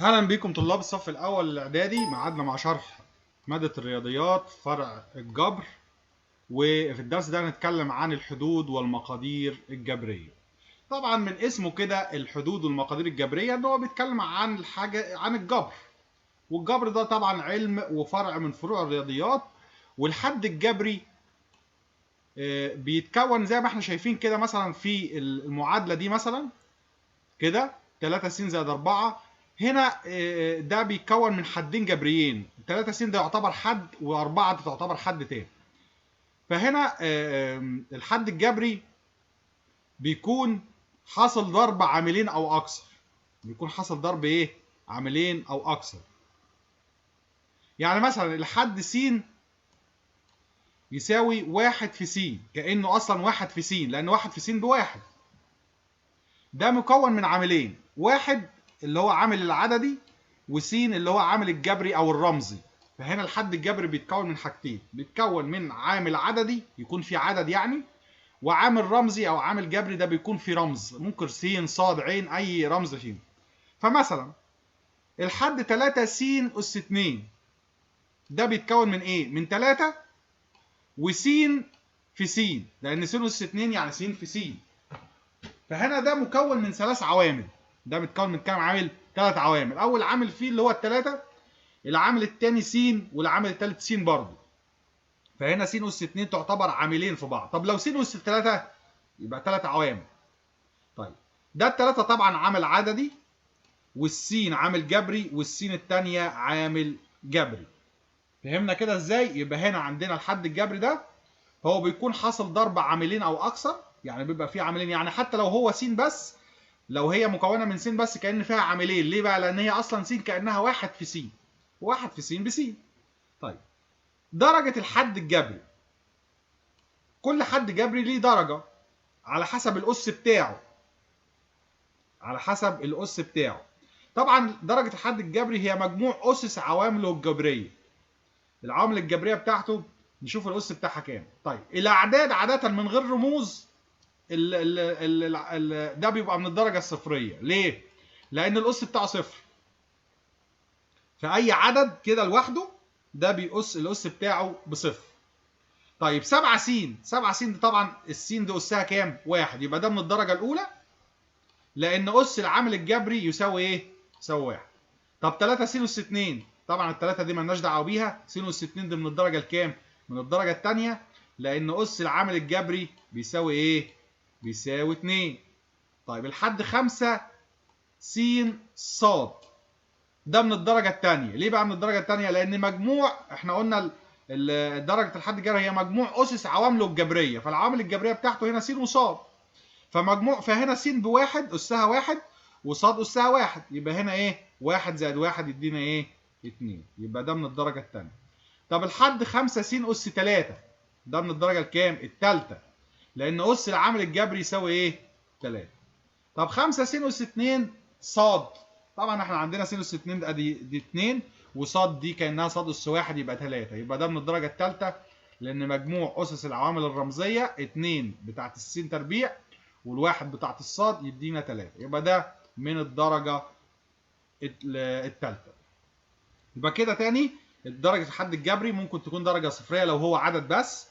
اهلا بكم طلاب الصف الاول الاعدادي. معادنا مع شرح مادة الرياضيات فرع الجبر، وفي الدرس ده هنتكلم عن الحدود والمقادير الجبرية. طبعا من اسمه كده الحدود والمقادير الجبرية ان هو بيتكلم عن الحاجة عن الجبر، والجبر ده طبعا علم وفرع من فروع الرياضيات. والحد الجبري بيتكون زي ما احنا شايفين كده، مثلا في المعادلة دي مثلا كده 3 س زائد 4. هنا ده بيتكون من حدين جبريين، 3 س ده يعتبر حد و4 دي تعتبر حد تاني. فهنا الحد الجبري بيكون حاصل ضرب عاملين او اكثر. بيكون حاصل ضرب ايه؟ عاملين او اكثر. يعني مثلا الحد س يساوي 1 في س، كأنه اصلا 1 في س، لان 1 في س بواحد. ده مكون من عاملين، واحد اللي هو عامل العددي، وسين اللي هو عامل الجبري او الرمزي. فهنا الحد الجبري بيتكون من حاجتين، بيتكون من عامل عددي يكون في عدد يعني، وعامل رمزي او عامل جبري ده بيكون في رمز، ممكن س صاد عين اي رمز فيه. فمثلا الحد 3 س اس 2 ده بيتكون من ايه؟ من 3 وس في س، لان س اس 2 يعني س في س. فهنا ده مكون من 3 عوامل. ده بيتكون من كام عامل؟ 3 عوامل. اول عامل فيه اللي هو الثلاثه، العامل الثاني س، والعامل الثالث س برضه. فهنا س اس 2 تعتبر عاملين في بعض. طب لو س اس 3 يبقى 3 عوامل. طيب ده الثلاثه طبعا عامل عددي، والسين عامل جبري، والسين الثانيه عامل جبري. فهمنا كده ازاي؟ يبقى هنا عندنا الحد الجبري ده هو بيكون حاصل ضرب عاملين او اكثر، يعني بيبقى فيه عاملين. يعني حتى لو هو س بس، لو هي مكونه من س بس كأن فيها عاملين. ليه بقى؟ لان هي اصلا س كأنها 1 في س، 1 في س بس. طيب درجة الحد الجبري، كل حد جبري ليه درجة على حسب الأس بتاعه، على حسب الأس بتاعه. طبعا درجة الحد الجبري هي مجموع أسس عوامله الجبرية. العوامل الجبرية بتاعته نشوف الأس بتاعها كام. طيب الأعداد عادة من غير رموز ده بيبقى من الدرجة الصفرية. ليه؟ لأن الأس بتاعه صفر. فأي عدد كده لوحده ده بيقص الأس بتاعه بصفر. طيب 7 س، 7 س دي طبعا السين دي أسها كام؟ واحد، يبقى ده من الدرجة الأولى، لأن أس العامل الجبري يساوي إيه؟ يساوي واحد. طب 3 س أس 2، طبعا الثلاثة دي مالناش دعوة بيها، س أس 2 دي من الدرجة الكام؟ من الدرجة الثانية، لأن أس العامل الجبري بيساوي إيه؟ بيساوي 2. طيب الحد 5 س ص، ده من الدرجة الثانية. ليه بقى من الدرجة الثانية؟ لأن مجموع، احنا قلنا درجة الحد الجبري هي مجموع أسس عوامله الجبرية، فالعوامل الجبرية بتاعته هنا س وصاد. فمجموع، فهنا س بواحد أسها واحد، وصاد أسها واحد، يبقى هنا إيه؟ واحد زائد واحد يدينا إيه؟ 2. يبقى ده من الدرجة الثانية. طب الحد 5 س أس 3 ده من الدرجة الكام؟ الثالثة، لأن أس العامل الجبري يساوي إيه؟ 3. طب 5 س أس 2 صاد، طبعا احنا عندنا س أس 2 دي 2، وصاد دي كانها صاد اس 1 يبقى 3، يبقى ده من الدرجه الثالثه، لان مجموع اسس العوامل الرمزيه 2 بتاعت السين تربيع والواحد بتاعت الصاد يدينا 3، يبقى ده من الدرجه الثالثه. يبقى كده تاني، درجه الحد الجبري ممكن تكون درجه صفريه لو هو عدد بس،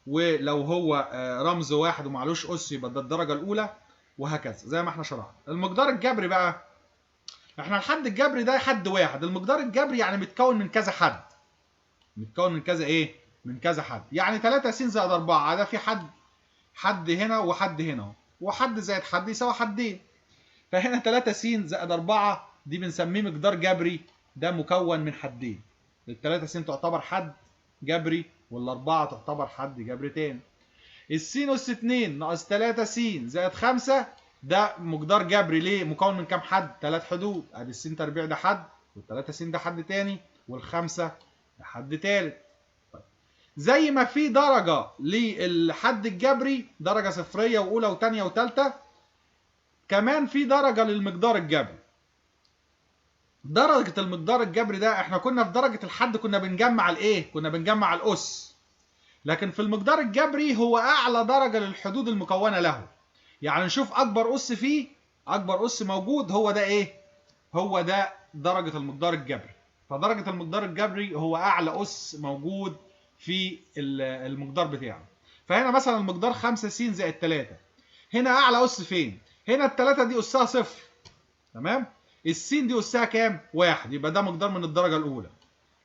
ولو هو رمز واحد ومعلوش اس يبقى ده الدرجه الاولى، وهكذا زي ما احنا شرحنا. المقدار الجبري بقى، احنا الحد الجبري ده حد واحد. المقدار الجبري يعني متكون من كذا حد، متكون من كذا ايه؟ من كذا حد. يعني 3 س زائد 4 ده في حد هنا وحد هنا، وحد زائد حد يساوي حدين. فهنا 3 س زائد 4 دي بنسميه مقدار جبري، ده مكون من حدين. ال 3 س تعتبر حد جبري، والاربعه تعتبر حد جبري تاني. السين اس 2 ناقص 3 س زائد 5 ده مقدار جبري. ليه؟ مكون من كام حد؟ 3 حدود. ادي السين تربيع ده حد، وال3 س ده حد تاني، والخمسه ده حد تالت. طيب. زي ما في درجه للحد الجبري، درجه صفريه واولى وثانيه وثالثه، كمان في درجه للمقدار الجبري. درجه المقدار الجبري ده احنا كنا في درجه الحد كنا بنجمع الايه؟ كنا بنجمع الاس. لكن في المقدار الجبري هو اعلى درجه للحدود المكونه له. يعني نشوف اكبر اس فيه، اكبر اس موجود هو ده ايه؟ هو ده درجة المقدار الجبري. فدرجة المقدار الجبري هو أعلى أس موجود في المقدار بتاعه. فهنا مثلا المقدار 5 س زائد 3. هنا أعلى أس فين؟ هنا التلاتة دي أسها صفر. تمام؟ السين دي أسها كام؟ 1. يبقى ده مقدار من الدرجة الأولى.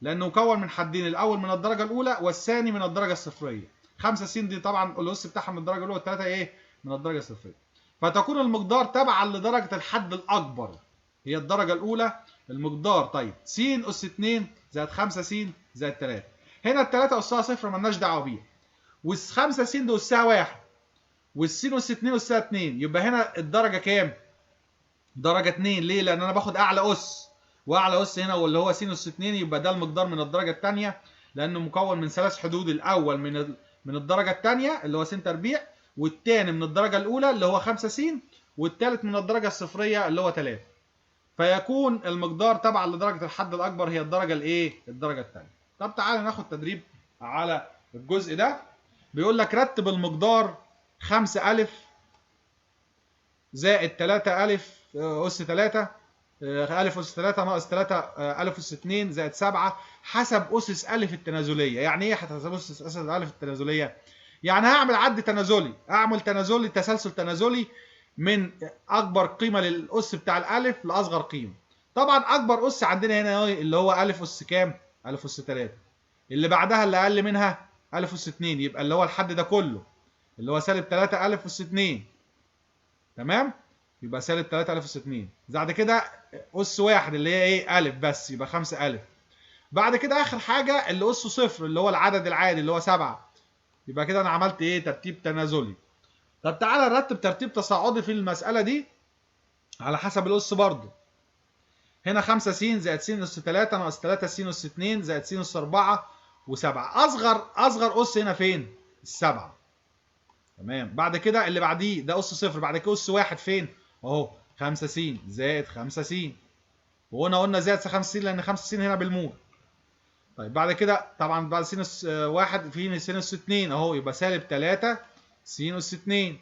لأنه مكون من حدين، الأول من الدرجة الأولى والثاني من الدرجة الصفرية. 5 س دي طبعا الأس بتاعها من الدرجة الأولى، والتلاتة إيه؟ من الدرجة الصفرية. فتكون المقدار تبعا لدرجة الحد الأكبر هي الدرجة الأولى. المقدار طيب س أس 2 زائد 5 س زائد 3. هنا التلاتة أسها صفر مالناش دعوة بيها. وال5 س دي أسها 1. والس أس 2 أسها 2. يبقى هنا الدرجة كام؟ درجة 2. ليه؟ لأن أنا باخد أعلى أس. وأعلى أس هنا واللي هو س أس 2. يبقى ده المقدار من الدرجة الثانية، لأنه مكون من 3 حدود. الأول من الدرجة الثانية اللي هو س تربيع، والثاني من الدرجة الأولى اللي هو 5 س، والثالث من الدرجة الصفرية اللي هو 3. فيكون المقدار تبعا لدرجة الحد الأكبر هي الدرجة الإيه؟ الدرجة الثانية. طب تعالى ناخد تدريب على الجزء ده. بيقول لك رتب المقدار 5 أ زائد 3 أ أس 3 أ أس 3 ناقص 3 أ أس 2 زائد 7 حسب أسس أ التنازلية. يعني إيه حسب أسس أ التنازلية؟ يعني هعمل عد تنازلي، أعمل تنازلي تسلسل تنازلي من أكبر قيمة للأس بتاع الألف لأصغر قيمة. طبعا أكبر أس عندنا هنا اللي هو أ أس كام؟ أ أس 3. اللي بعدها اللي أقل منها أ أس 2. يبقى اللي هو الحد ده كله اللي هو سالب 3 أ أس 2. تمام؟ يبقى سالب 3 أ أس 2. بعد كده أس 1 اللي هي إيه؟ أ بس، يبقى 5 أ. بعد كده آخر حاجة اللي أسه صفر اللي هو العدد العادي اللي هو 7. يبقى كده أنا عملت إيه؟ ترتيب تنازلي. طب تعالى نرتب ترتيب تصاعدي في المسألة دي على حسب الأس برضه. هنا 5 س زائد س أس 3 ناقص 3 س أس 2 زائد س أس 4 و7. أصغر أس هنا فين؟ السبعة. تمام. بعد كده اللي بعديه ده أس صفر. بعد كده أس 1 فين؟ أهو 5 س زائد 5 س. وهنا قلنا زائد 5 س لأن 5 س هنا بالمول. طيب بعد كده طبعا بعد س أس 1 في س أس 2 أهو، يبقى سالب 3 س أس 2.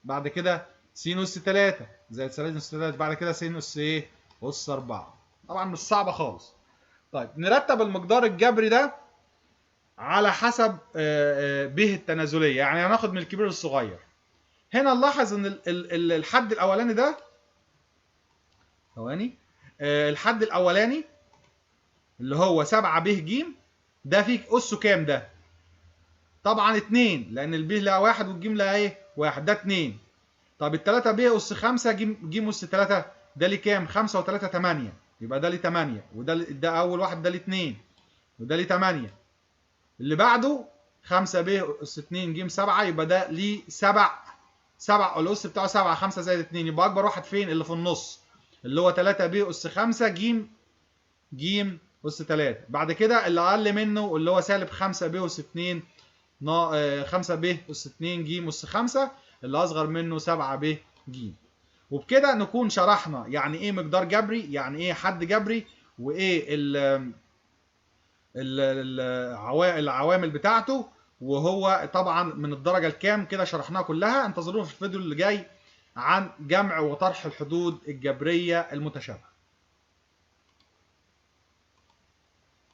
بعد كده س أس 3 زائد سالب أس 3. بعد كده س أس إيه؟ أس 4. طبعا مش صعبة خالص. طيب نرتب المقدار الجبري ده على حسب ب التنازلية. يعني هناخد من الكبير للصغير. هنا نلاحظ ان الحد الاولاني ده ثواني الحد الاولاني اللي هو 7 ب ج ده فيه اسه كام ده؟ طبعا 2 لان الب لها 1 والج لها ايه؟ 1. ده 2. طب ال3 ب اس 5 ج اس 3 ده ليه كام؟ 5 و3 8. يبقى ده ليه 8. ده اول واحد ده ليه 2 وده ليه 8. اللي بعده 5 ب اس 2 ج 7. يبقى ده ليه 7. الاس بتاعه 7. 5 زائد 2 يبقى اكبر واحد فين؟ اللي في النص اللي هو 3 ب اس 5 ج اس 3. بعد كده اللي اقل منه اللي هو سالب 5 ب اس 2 5 ب اس 2 ج اس 5. اللي اصغر منه 7 ب ج. وبكده نكون شرحنا يعني ايه مقدار جبري، يعني ايه حد جبري، وايه العوامل بتاعته، وهو طبعا من الدرجه الكام. كده شرحناها كلها. انتظرونا في الفيديو اللي جاي عن جمع وطرح الحدود الجبريه المتشابهه.